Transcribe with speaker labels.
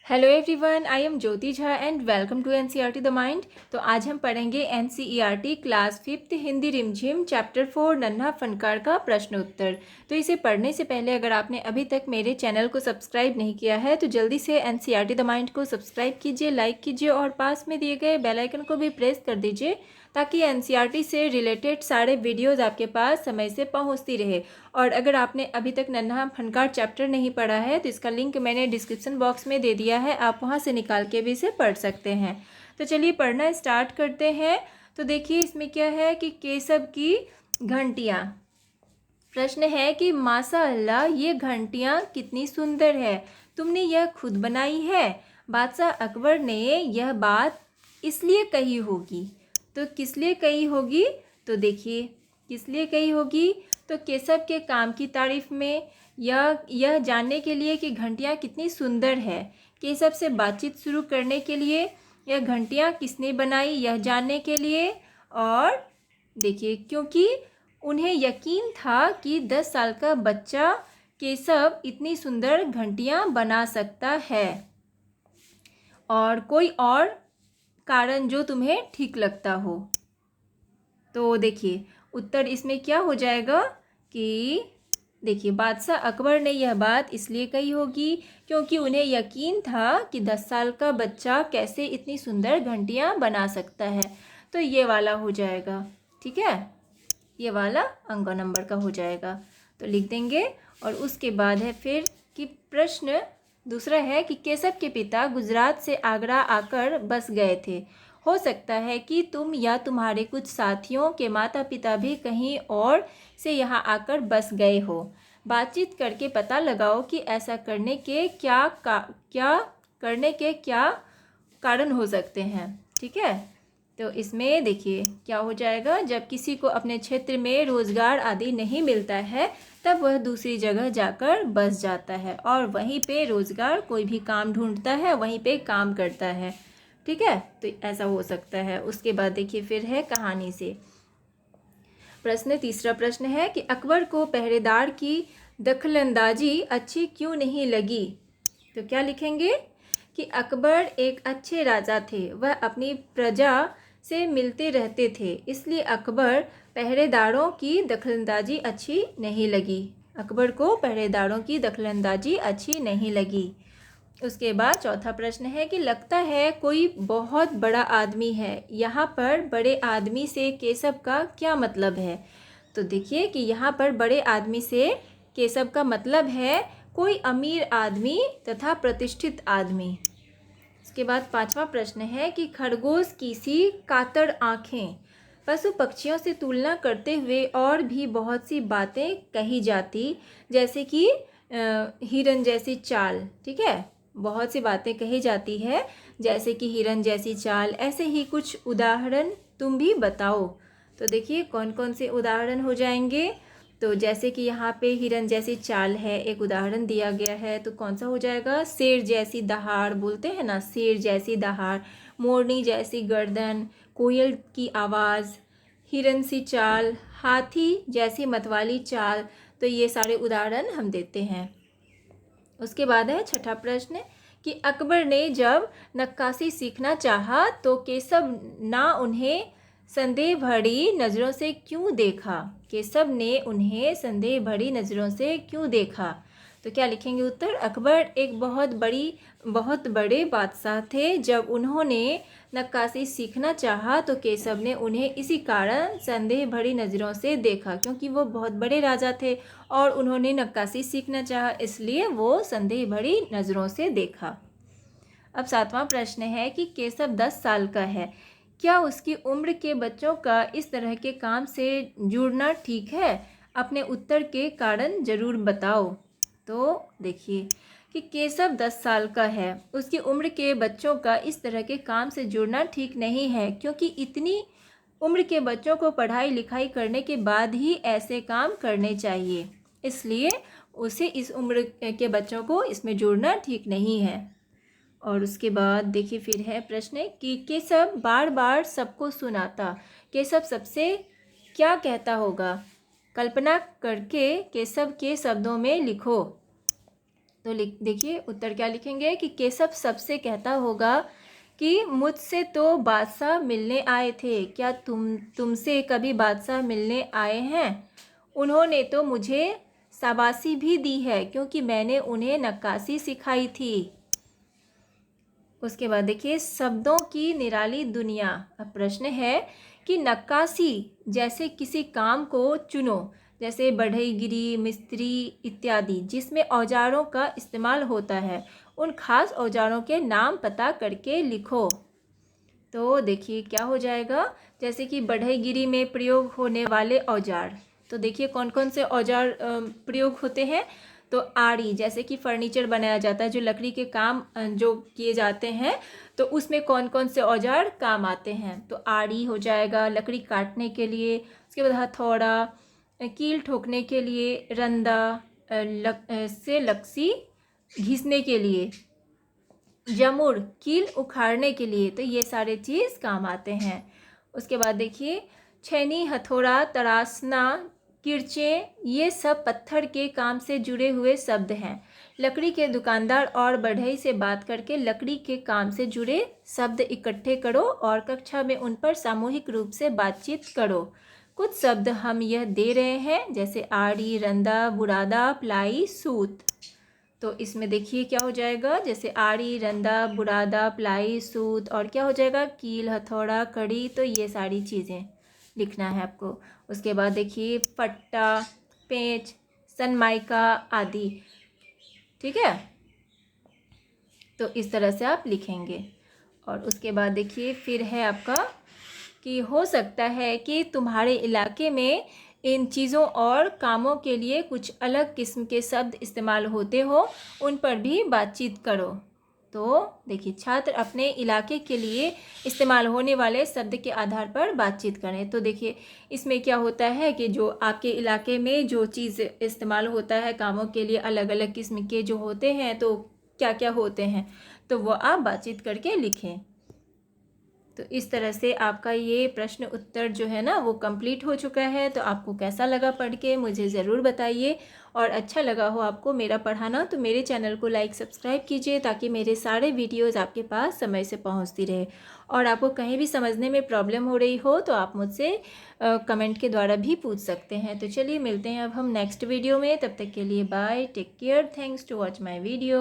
Speaker 1: Hello everyone, I am Jyoti Jha and welcome to NCERT the mind. तो आज हम पढ़ेंगे एनसीईआरटी क्लास 5th हिंदी रिमझिम चैप्टर 4 नन्हा फनकार का प्रश्न उत्तर। तो इसे पढ़ने से पहले अगर आपने अभी तक मेरे चैनल को सब्सक्राइब नहीं किया है तो जल्दी से एनसीईआरटी द माइंड को सब्सक्राइब कीजिए, लाइक कीजिए और पास में दिए गए बेल आइकन को भी प्रेस कर दीजिए ताकि एनसीईआरटी से रिलेटेड सारे वीडियोज़ आपके पास समय से पहुँचती रहे। और अगर आपने अभी तक नन्हा फनकार चैप्टर नहीं पढ़ा है तो इसका लिंक मैंने डिस्क्रिप्शन बॉक्स में दे दिया है, आप वहां से निकाल के भी इसे पढ़ सकते हैं। तो चलिए पढ़ना स्टार्ट करते हैं। तो देखिए इसमें क्या है कि केसब की घंटियाँ। प्रश्न है कि माशाअल्लाह ये घंटियाँ कितनी सुंदर है, तुमने यह खुद बनाई है। बादशाह अकबर ने यह बात इसलिए कही होगी। तो किस लिए कही होगी? तो देखिए किस लिए कही होगी, तो केशव के काम की तारीफ में, यह जानने के लिए कि घंटियाँ कितनी सुंदर है। केशव से बातचीत शुरू करने के लिए, यह घंटियाँ किसने बनाई यह जानने के लिए, और देखिए क्योंकि उन्हें यकीन था कि 10 साल का बच्चा केशव इतनी सुंदर घंटियाँ बना सकता है। और कोई और कारण जो तुम्हें ठीक लगता हो। तो देखिए उत्तर इसमें क्या हो जाएगा कि देखिए बादशाह अकबर ने यह बात इसलिए कही होगी क्योंकि उन्हें यकीन था कि 10 साल का बच्चा कैसे इतनी सुंदर घंटियाँ बना सकता है। तो ये वाला हो जाएगा, ठीक है, ये वाला अंक नंबर का हो जाएगा। तो लिख देंगे। और उसके बाद है फिर कि प्रश्न दूसरा है कि केशव के पिता गुजरात से आगरा आकर बस गए थे। हो सकता है कि तुम या तुम्हारे कुछ साथियों के माता पिता भी कहीं और से यहाँ आकर बस गए हो। बातचीत करके पता लगाओ कि ऐसा करने के क्या कारण हो सकते हैं, ठीक है। तो इसमें देखिए क्या हो जाएगा, जब किसी को अपने क्षेत्र में रोजगार आदि नहीं मिलता है तब वह दूसरी जगह जाकर बस जाता है और वहीं पे रोजगार कोई भी काम ढूंढता है, वहीं पे काम करता है, ठीक है। तो ऐसा हो सकता है। उसके बाद देखिए फिर है कहानी से प्रश्न। तीसरा प्रश्न है कि अकबर को पहरेदार की दखलंदाजी अच्छी क्यों नहीं लगी। तो क्या लिखेंगे कि अकबर एक अच्छे राजा थे, वह अपनी प्रजा से मिलते रहते थे, इसलिए अकबर पहरेदारों की दखलंदाजी अच्छी नहीं लगी। अकबर को पहरेदारों की दखलंदाजी अच्छी नहीं लगी। उसके बाद चौथा प्रश्न है कि लगता है कोई बहुत बड़ा आदमी है, यहाँ पर बड़े आदमी से केशव का क्या मतलब है। तो देखिए कि यहाँ पर बड़े आदमी से केशव का मतलब है कोई अमीर आदमी तथा प्रतिष्ठित आदमी। इसके बाद पांचवा प्रश्न है कि खरगोश की सी कातर आँखें, पशु पक्षियों से तुलना करते हुए और भी बहुत सी बातें कही जाती, जैसे कि हिरन जैसी चाल, ठीक है, बहुत सी बातें कही जाती है जैसे कि हिरन जैसी चाल। ऐसे ही कुछ उदाहरण तुम भी बताओ। तो देखिए कौन कौन से उदाहरण हो जाएंगे। तो जैसे कि यहाँ पे हिरन जैसी चाल है, एक उदाहरण दिया गया है, तो कौन सा हो जाएगा, शेर जैसी दहाड़ बोलते हैं ना, शेर जैसी दहाड़, मोरनी जैसी गर्दन, कोयल की आवाज़, हिरन सी चाल, हाथी जैसी मतवाली चाल। तो ये सारे उदाहरण हम देते हैं। उसके बाद है छठा प्रश्न कि अकबर ने जब नक्काशी सीखना चाहा तो केशव ना उन्हें संदेह भरी नज़रों से क्यों देखा। केशव ने उन्हें संदेह भरी नज़रों से क्यों देखा। तो क्या लिखेंगे उत्तर, अकबर एक बहुत बड़े बादशाह थे, जब उन्होंने नक्काशी सीखना चाहा तो केशव ने उन्हें इसी कारण संदेह भरी नज़रों से देखा, क्योंकि वो बहुत बड़े राजा थे और उन्होंने नक्काशी सीखना चाहा, इसलिए वो संदेह भरी नज़रों से देखा। अब सातवां प्रश्न है कि केशव 10 साल का है, क्या उसकी उम्र के बच्चों का इस तरह के काम से जुड़ना ठीक है। अपने उत्तर के कारण ज़रूर बताओ। तो देखिए कि केशव 10 साल का है, उसकी उम्र के बच्चों का इस तरह के काम से जुड़ना ठीक नहीं है, क्योंकि इतनी उम्र के बच्चों को पढ़ाई लिखाई करने के बाद ही ऐसे काम करने चाहिए, इसलिए उसे इस उम्र के बच्चों को इसमें जोड़ना ठीक नहीं है। और उसके बाद देखिए फिर है प्रश्न कि केशव बार बार सबको सुनाता, केशव सबसे क्या कहता होगा। कल्पना करके केशव के शब्दों में लिखो। तो देखिए उत्तर क्या लिखेंगे कि केशव सबसे कहता होगा कि मुझसे तो बादशाह मिलने आए थे, क्या तुमसे कभी बादशाह मिलने आए हैं? उन्होंने तो मुझे शाबाशी भी दी है क्योंकि मैंने उन्हें नक्काशी सिखाई थी। उसके बाद देखिए शब्दों की निराली दुनिया। अब प्रश्न है कि नक्काशी जैसे किसी काम को चुनो, जैसे बढ़ईगिरी, मिस्त्री इत्यादि, जिसमें औजारों का इस्तेमाल होता है, उन खास औजारों के नाम पता करके लिखो। तो देखिए क्या हो जाएगा, जैसे कि बढ़ईगिरी में प्रयोग होने वाले औजार, तो देखिए कौन कौन से औजार प्रयोग होते हैं। तो आरी, जैसे कि फर्नीचर बनाया जाता है, जो लकड़ी के काम जो किए जाते हैं, तो उसमें कौन कौन से औजार काम आते हैं। तो आरी हो जाएगा लकड़ी काटने के लिए। उसके बाद हथौड़ा कील ठोकने के लिए, रंदा से लकसी घिसने के लिए, जमुड़ कील उखाड़ने के लिए। तो ये सारे चीज़ काम आते हैं। उसके बाद देखिए छैनी, हथौड़ा, तरासना, किरचे, ये सब पत्थर के काम से जुड़े हुए शब्द हैं। लकड़ी के दुकानदार और बढ़ई से बात करके लकड़ी के काम से जुड़े शब्द इकट्ठे करो और कक्षा में उन पर सामूहिक रूप से बातचीत करो। कुछ शब्द हम यह दे रहे हैं, जैसे आड़ी, रंदा, बुरादा, प्लाई, सूत। तो इसमें देखिए क्या हो जाएगा, जैसे आड़ी, रंदा, बुरादा, प्लाई, सूत, और क्या हो जाएगा कील, हथौड़ा, कड़ी। तो ये सारी चीज़ें लिखना है आपको। उसके बाद देखिए पट्टा, पेंच, सनमाइका आदि। ठीक है, तो इस तरह से आप लिखेंगे। और उसके बाद देखिए फिर है आपका कि हो सकता है कि तुम्हारे इलाके में इन चीज़ों और कामों के लिए कुछ अलग किस्म के शब्द इस्तेमाल होते हो, उन पर भी बातचीत करो। तो देखिए छात्र अपने इलाके के लिए इस्तेमाल होने वाले शब्द के आधार पर बातचीत करें। तो देखिए इसमें क्या होता है कि जो आपके इलाके में जो चीज़ इस्तेमाल होता है कामों के लिए, अलग अलग किस्म के जो होते हैं, तो क्या क्या होते हैं, तो वो आप बातचीत करके लिखें। तो इस तरह से आपका ये प्रश्न उत्तर जो है ना वो कंप्लीट हो चुका है। तो आपको कैसा लगा पढ़ के मुझे ज़रूर बताइए, और अच्छा लगा हो आपको मेरा पढ़ाना तो मेरे चैनल को लाइक सब्सक्राइब कीजिए, ताकि मेरे सारे वीडियोज़ आपके पास समय से पहुंचती रहे। और आपको कहीं भी समझने में प्रॉब्लम हो रही हो तो आप मुझसे कमेंट के द्वारा भी पूछ सकते हैं। तो चलिए मिलते हैं अब हम नेक्स्ट वीडियो में, तब तक के लिए bye, take care, thanks to watch my video.